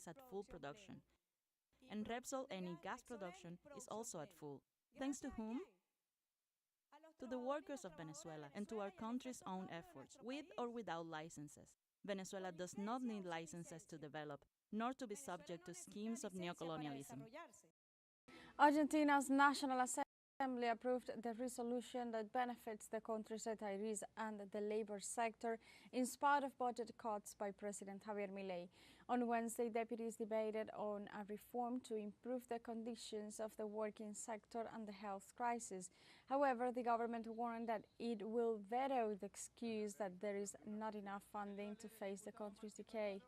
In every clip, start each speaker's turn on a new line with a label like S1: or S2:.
S1: is at full production, and Repsol Eni gas production is also at full. Thanks to whom? To the workers of Venezuela and to our country's own efforts, with or without licenses. Venezuela does not need licenses to develop, nor to be subject to schemes of neocolonialism.
S2: Argentina's National Assembly approved the resolution that benefits the country's retirees and the labor sector in spite of budget cuts by President Javier Milei. On Wednesday, deputies debated on a reform to improve the conditions of the working sector and the health crisis. However, the government warned that it will veto the excuse that there is not enough funding to face the country's decay.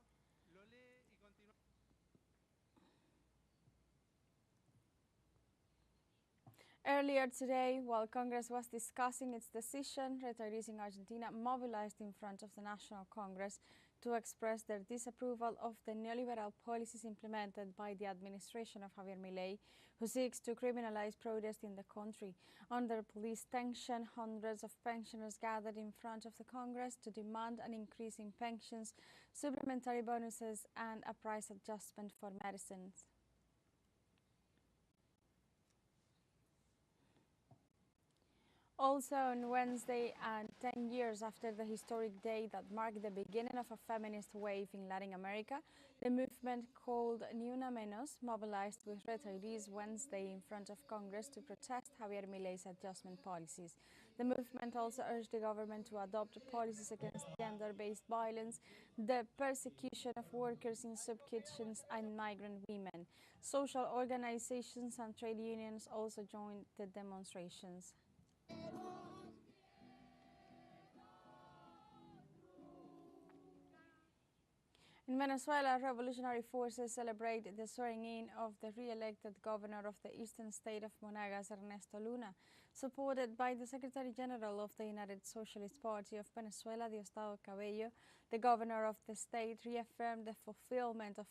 S2: Earlier today, while Congress was discussing its decision, retirees in Argentina mobilized in front of the National Congress to express their disapproval of the neoliberal policies implemented by the administration of Javier Milei, who seeks to criminalize protest in the country. Under police tension, hundreds of pensioners gathered in front of the Congress to demand an increase in pensions, supplementary bonuses, and a price adjustment for medicines. Also on Wednesday, and 10 years after the historic day that marked the beginning of a feminist wave in Latin America, the movement called Ni Una Menos mobilized with retirees Wednesday in front of Congress to protest Javier Milei's adjustment policies. The movement also urged the government to adopt policies against gender-based violence, the persecution of workers in soup kitchens and migrant women. Social organizations and trade unions also joined the demonstrations. In Venezuela, revolutionary forces celebrate the swearing-in of the re-elected governor of the eastern state of Monagas, Ernesto Luna. Supported by the Secretary General of the United Socialist Party of Venezuela, Diosdado Cabello, the governor of the state reaffirmed the fulfillment of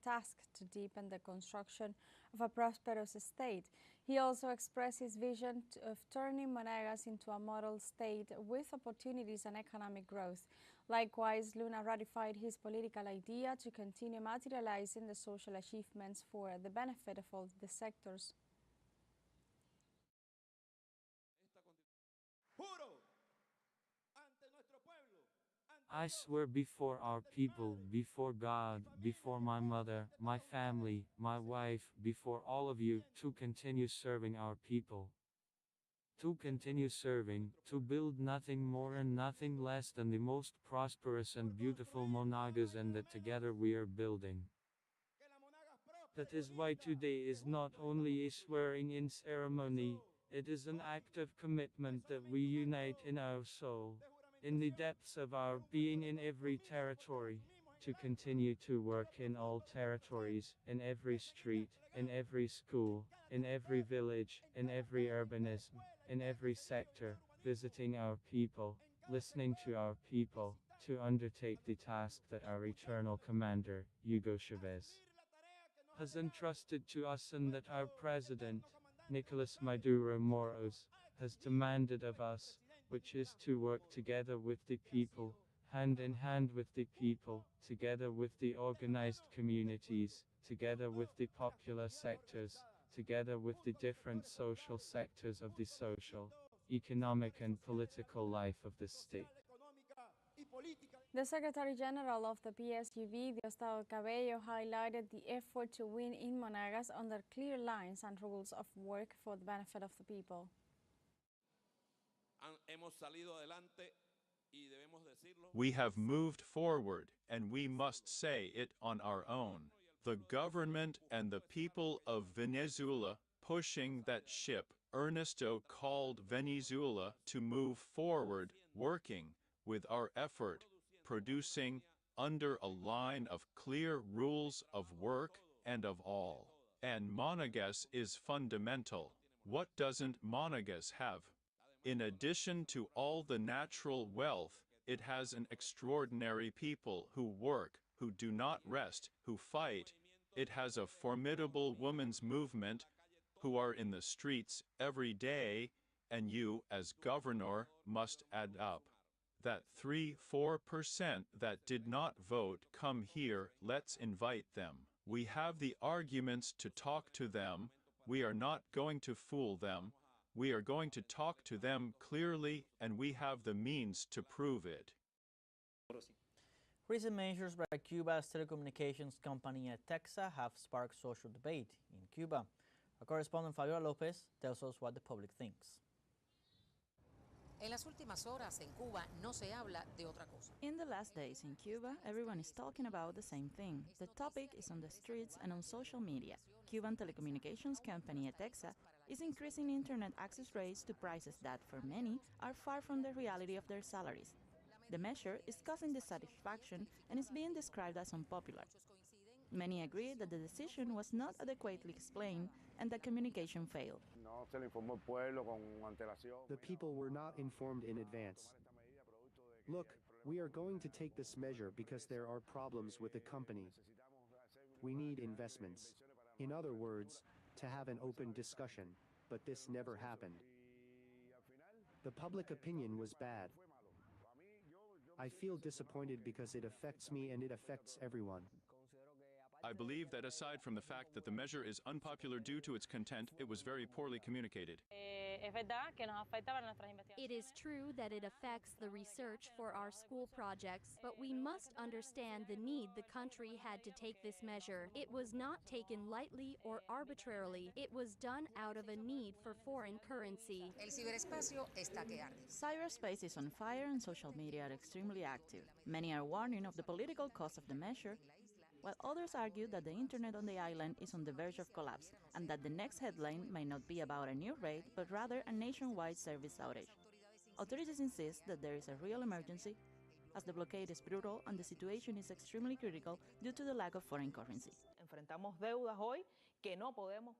S2: task to deepen the construction of a prosperous state. He also expressed his vision of turning Monagas into a model state with opportunities and economic growth. Likewise, Luna ratified his political idea to continue materializing the social achievements for the benefit of all the sectors.
S3: I swear before our people, before God, before my mother, my family, my wife, before all of you, to continue serving our people. To continue serving, to build nothing more and nothing less than the most prosperous and beautiful Monagas, and that together we are building. That is why today is not only a swearing-in ceremony, it is an act of commitment that we unite in our soul, in the depths of our being, in every territory, to continue to work in all territories, in every street, in every school, in every village, in every urbanism, in every sector, visiting our people, listening to our people, to undertake the task that our eternal commander, Hugo Chavez, has entrusted to us, and that our president, Nicolas Maduro Moros, has demanded of us, which is to work together with the people, hand in hand with the people, together with the organized communities, together with the popular sectors, together with the different social sectors of the social, economic and political life of the state.
S2: The Secretary General of the PSUV, Diosdado Cabello, highlighted the effort to win in Monagas under clear lines and rules of work for the benefit of the people.
S4: We have moved forward, and we must say it on our own. The government and the people of Venezuela pushing that ship Ernesto called Venezuela to move forward, working with our effort, producing under a line of clear rules of work and of all. And Monagas is fundamental. What doesn't Monagas have? In addition to all the natural wealth, it has an extraordinary people who work, who do not rest, who fight. It has a formidable women's movement who are in the streets every day, and you, as governor, must add up. That 3–4% that did not vote come here, let's invite them. We have the arguments to talk to them. We are not going to fool them. We are going to talk to them clearly, and we have the means to prove it.
S5: Recent measures by Cuba's telecommunications company Texa have sparked social debate in Cuba. Our correspondent Fabiola Lopez tells us what the public thinks.
S6: En las últimas horas en Cuba no se habla de otra cosa.
S1: In the last days in Cuba, everyone is talking about the same thing. The topic is on the streets and on social media. Cuban telecommunications company Texa is increasing internet access rates to prices that, for many, are far from the reality of their salaries. The measure is causing dissatisfaction and is being described as unpopular. Many agree that the decision was not adequately explained and that communication failed.
S7: The people were not informed in advance. Look, we are going to take this measure because there are problems with the company. We need investments. In other words, to have an open discussion, but this never happened. The public opinion was bad. I feel disappointed because it affects me and it affects everyone.
S4: I believe that aside from the fact that the measure is unpopular due to its content, it was very poorly communicated.
S8: It is true that it affects the research for our school projects, but we must understand the need the country had to take this measure. It was not taken lightly or arbitrarily. It was done out of a need for foreign currency.
S6: El ciberespacio está que arde.
S1: Cyberspace is on fire and social media are extremely active. Many are warning of the political cost of the measure, while others argue that the internet on the island is on the verge of collapse and that the next headline may not be about a new raid, but rather a nationwide service outage. Authorities insist that there is a real emergency, as the blockade is brutal and the situation is extremely critical due to the lack of foreign currency.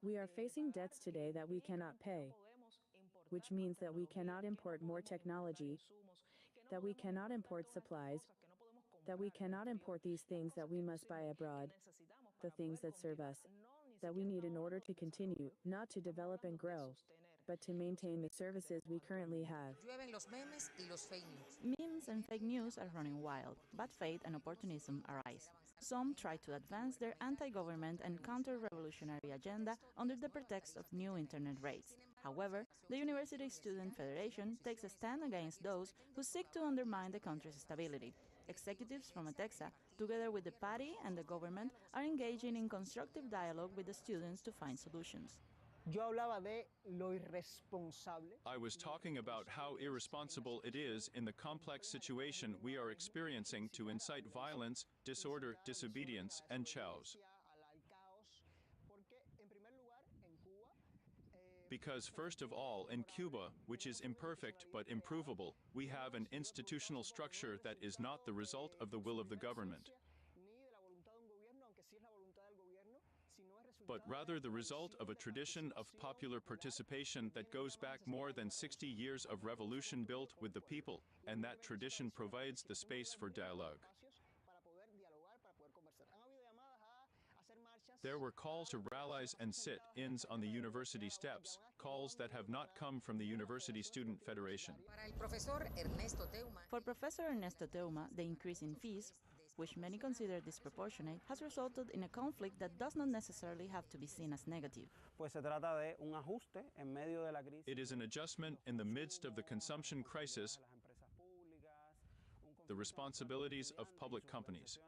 S9: We are facing debts today that we cannot pay, which means that we cannot import more technology, that we cannot import supplies, that we cannot import these things that we must buy abroad, the things that serve us, that we need in order to continue, not to develop and grow, but to maintain the services we currently have.
S6: Llueven los memes y los fake news.
S1: Memes and fake news are running wild. Bad faith and opportunism arise. Some try to advance their anti-government and counter-revolutionary agenda under the pretext of new internet rates. However, the University Student Federation takes a stand against those who seek to undermine the country's stability. Executives from Texa, together with the party and the government, are engaging in constructive dialogue with the students to find solutions.
S4: I was talking about how irresponsible it is in the complex situation we are experiencing to incite violence, disorder, disobedience, and chaos. Because first of all, in Cuba, which is imperfect but improvable, we have an institutional structure that is not the result of the will of the government, but rather the result of a tradition of popular participation that goes back more than 60 years of revolution built with the people, and that tradition provides the space for dialogue. There were calls to rallies and sit-ins on the university steps, calls that have not come from the University Student Federation.
S1: For Professor Ernesto Teuma, the increase in fees, which many consider disproportionate, has resulted in a conflict that does not necessarily have to be seen as negative.
S4: It is an adjustment in the midst of the consumption crisis, the responsibilities of public companies.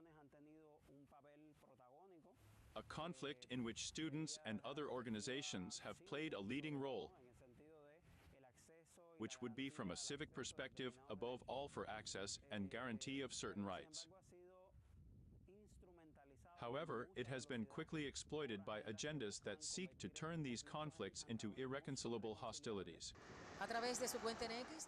S4: A conflict in which students and other organizations have played a leading role, which would be from a civic perspective above all for access and guarantee of certain rights. However, it has been quickly exploited by agendas that seek to turn these conflicts into irreconcilable hostilities.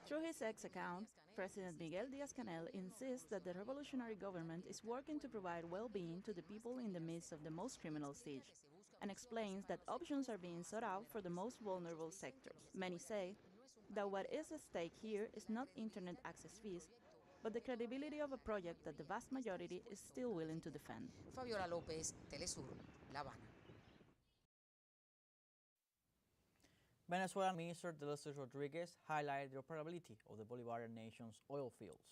S1: Through his X account, President Miguel Díaz-Canel insists that the revolutionary government is working to provide well-being to the people in the midst of the most criminal stage, and explains that options are being sought out for the most vulnerable sectors. Many say that what is at stake here is not internet access fees, but the credibility of a project that the vast majority is still willing to defend.
S6: Fabiola Lopez, teleSUR, La Habana.
S5: Venezuelan Minister teleSUR Rodriguez highlighted the operability of the Bolivarian nation's oil fields.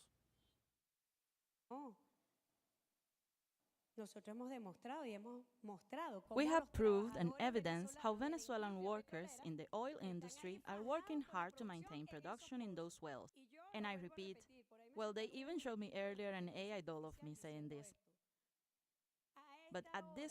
S1: We have proved and evidenced how Venezuelan workers in the oil industry are working hard to maintain production in those wells. And I repeat, well, they even showed me earlier an AI doll of me saying this. But at this